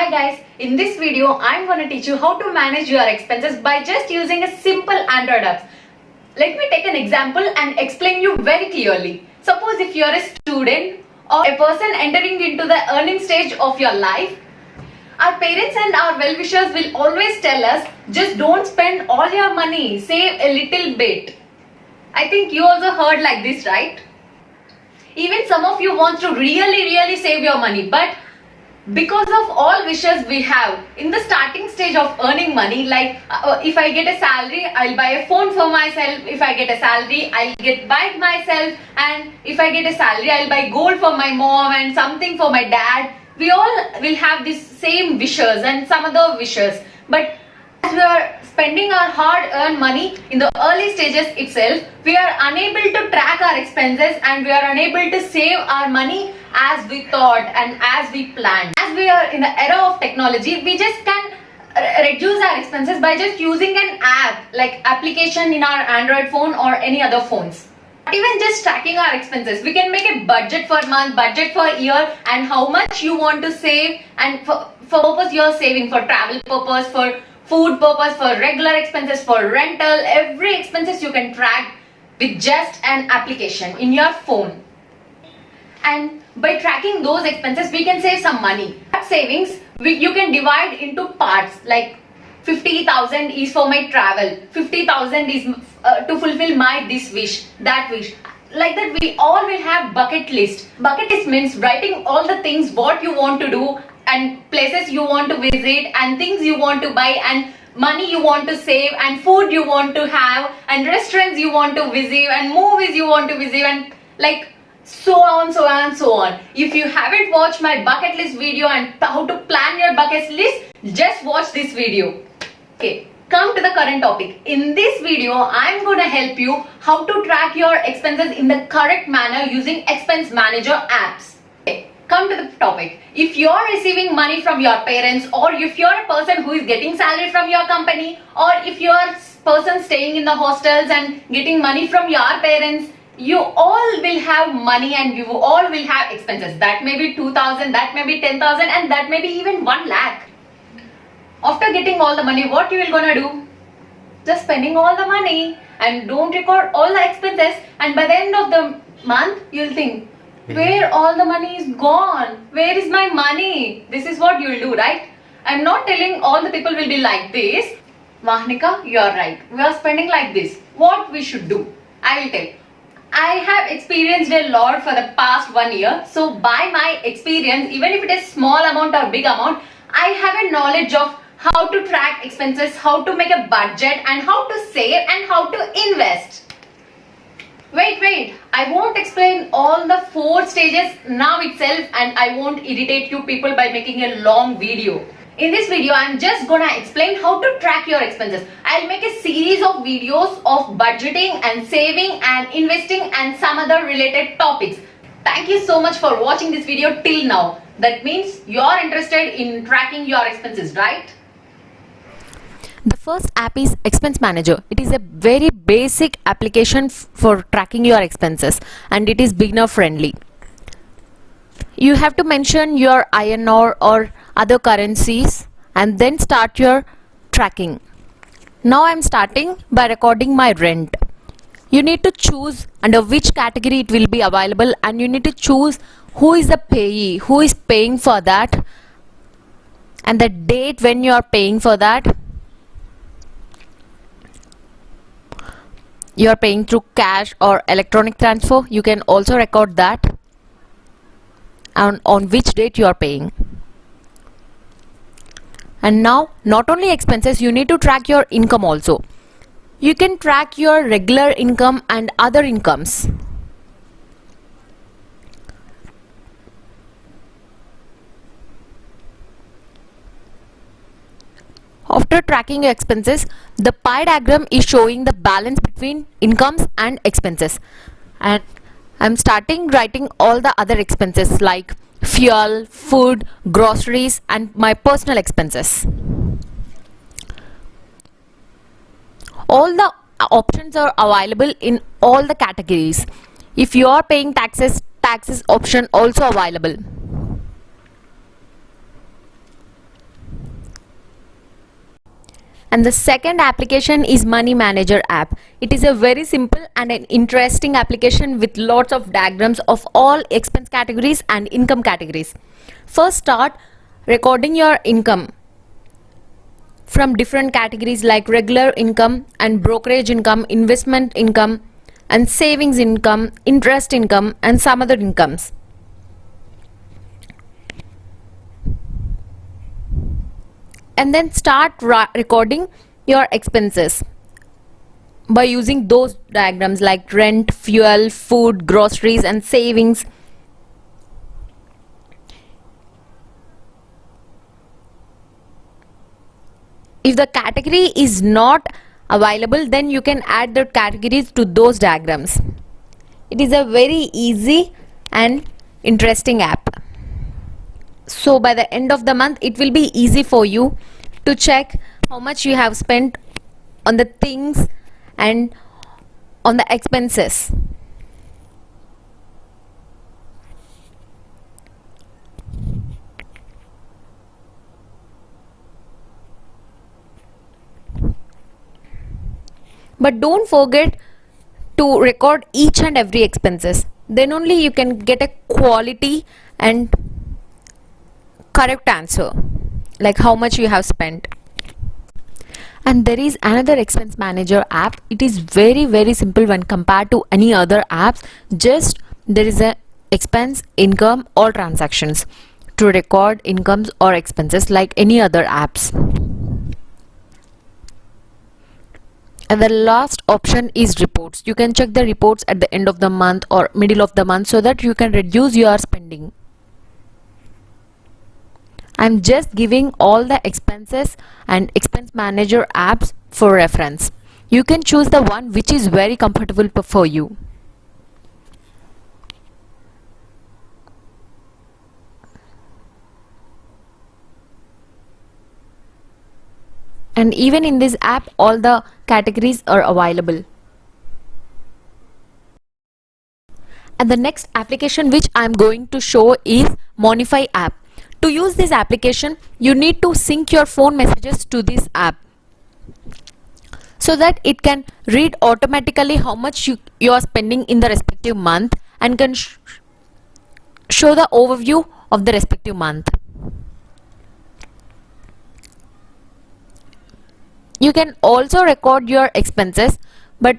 Hi guys, in this video I'm going to teach you how to manage your expenses by just using a simple Android app. Let me take an example and explain you very clearly. Suppose if you are a student or a person entering into the earning stage of your life, our parents and our well-wishers will always tell us, just don't spend all your money, save a little bit. I think you also heard like this, right? Even some of you want to really save your money, but because of all wishes we have in the starting stage of earning money, like if I get a salary, I'll buy a phone for myself. If I get a salary, I'll get bike myself. And if I get a salary, I'll buy gold for my mom and something for my dad. We all will have these same wishes and some other wishes. But as we are spending our hard-earned money in the early stages itself, we are unable to track our expenses and we are unable to save our money as we thought and as we planned. As we are in the era of technology, we just can reduce our expenses by just using an app, like application in our Android phone or any other phones. Not even just tracking our expenses, we can make a budget for month, budget for year, and how much you want to save, and for purpose you are saving, for travel purpose, for food purpose, for regular expenses, for rental. Every expenses you can track with just an application in your phone. And by tracking those expenses, we can save some money. That savings, you can divide into parts, like 50,000 is for my travel, 50,000 is to fulfill my this wish, that wish. Like that, we all will have bucket list. Bucket list means writing all the things what you want to do, and places you want to visit, and things you want to buy, and money you want to save, and food you want to have, and restaurants you want to visit, and movies you want to visit, and like so on. If you haven't watched my bucket list video and how to plan your bucket list, just watch this video. Okay, come to the current topic. In this video, I'm going to help you how to track your expenses in the correct manner using expense manager apps. Okay, come to the topic. If you're receiving money from your parents, or if you're a person who is getting salary from your company, or if you're a person staying in the hostels and getting money from your parents, you all will have money and you all will have expenses. That may be 2,000, that may be 10,000, and that may be even 1 lakh. After getting all the money, what you will gonna do? Just spending all the money and don't record all the expenses, and by the end of the month you'll think, where all the money is gone? Where is my money? This is what you'll do, right? I'm not telling all the people will be like this. Vahnika, you're right. We are spending like this. What we should do? I will tell. I have experienced a lot for the past 1 year. So by my experience, even if it is small amount or big amount, I have a knowledge of how to track expenses, how to make a budget, and how to save and how to invest. Wait, I won't explain all the 4 stages now itself, and I won't irritate you people by making a long video. In this video, I'm just gonna explain how to track your expenses. I'll make a series of videos of budgeting and saving and investing and some other related topics. Thank you so much for watching this video till now. That means you're interested in tracking your expenses, right? The first app is Expense Manager. It is a very basic application for tracking your expenses, and it is beginner friendly. You have to mention your INR or other currencies and then start your tracking. Now I'm starting by recording my rent. You need to choose under which category it will be available, and you need to choose who is the payee, who is paying for that, and the date when you are paying for that. You are paying through cash or electronic transfer. You can also record that, and on which date you are paying. And now, not only expenses, you need to track your income also. You can track your regular income and other incomes. After tracking your expenses, the pie diagram is showing the balance between incomes and expenses. And I'm starting writing all the other expenses like fuel, food, groceries, and my personal expenses. All the options are available in all the categories. If you are paying taxes, taxes option also available. And the second application is Money Manager app. It is a very simple and an interesting application with lots of diagrams of all expense categories and income categories. First, start recording your income from different categories like regular income and brokerage income, investment income and savings income, interest income and some other incomes. And then start recording your expenses by using those diagrams like rent, fuel, food, groceries and savings. If the category is not available, then you can add the categories to those diagrams. It is a very easy and interesting app. So by the end of the month, it will be easy for you to check how much you have spent on the things and on the expenses. But don't forget to record each and every expenses. Then only you can get a quality and correct answer, like how much you have spent. And there is another expense manager app. It is very simple when compared to any other apps. Just there is a expense, income or transactions to record incomes or expenses like any other apps. And the last option is reports. You can check the reports at the end of the month or middle of the month so that you can reduce your spending. I'm just giving all the expenses and expense manager apps for reference. You can choose the one which is very comfortable for you. And even in this app, all the categories are available. And the next application which I'm going to show is Monify app. To use this application, you need to sync your phone messages to this app so that it can read automatically how much you are spending in the respective month and can show the overview of the respective month. You can also record your expenses, but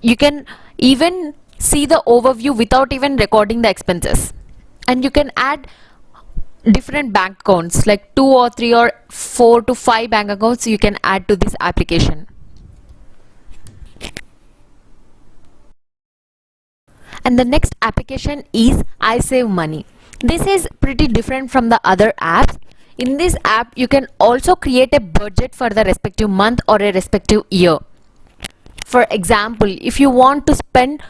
you can even see the overview without even recording the expenses. And you can add different bank accounts like 2 or 3 or 4 to 5 bank accounts you can add to this application. And the next application is iSaveMoney. This is pretty different from the other apps. In this app, you can also create a budget for the respective month or a respective year. For example, if you want to spend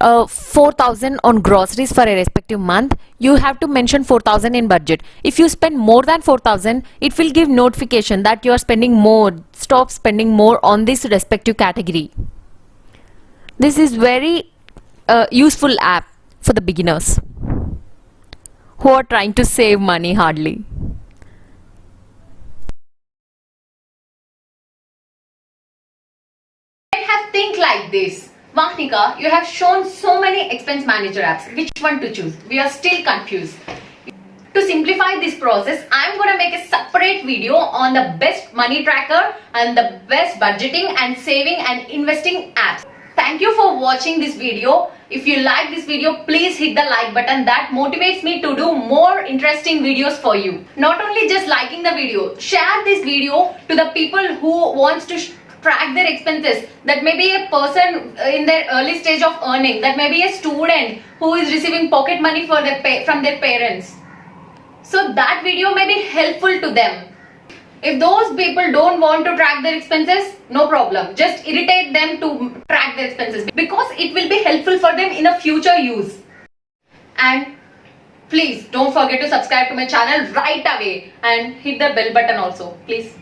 4,000 on groceries for a respective month, you have to mention 4,000 in budget. If you spend more than 4,000, it will give notification that you are spending more. Stop spending more on this respective category. This is very useful app for the beginners who are trying to save money hardly. Think like this. Mahnika, you have shown so many expense manager apps. Which one to choose? We are still confused. To simplify this process, I'm going to make a separate video on the best money tracker and the best budgeting and saving and investing apps. Thank you for watching this video. If you like this video, please hit the like button. That motivates me to do more interesting videos for you. Not only just liking the video, share this video to the people who wants to track their expenses. That may be a person in their early stage of earning, that may be a student who is receiving pocket money for from their parents. So that video may be helpful to them. If those people don't want to track their expenses, no problem. Just irritate them to track their expenses because it will be helpful for them in a future use. And please don't forget to subscribe to my channel right away and hit the bell button also, please.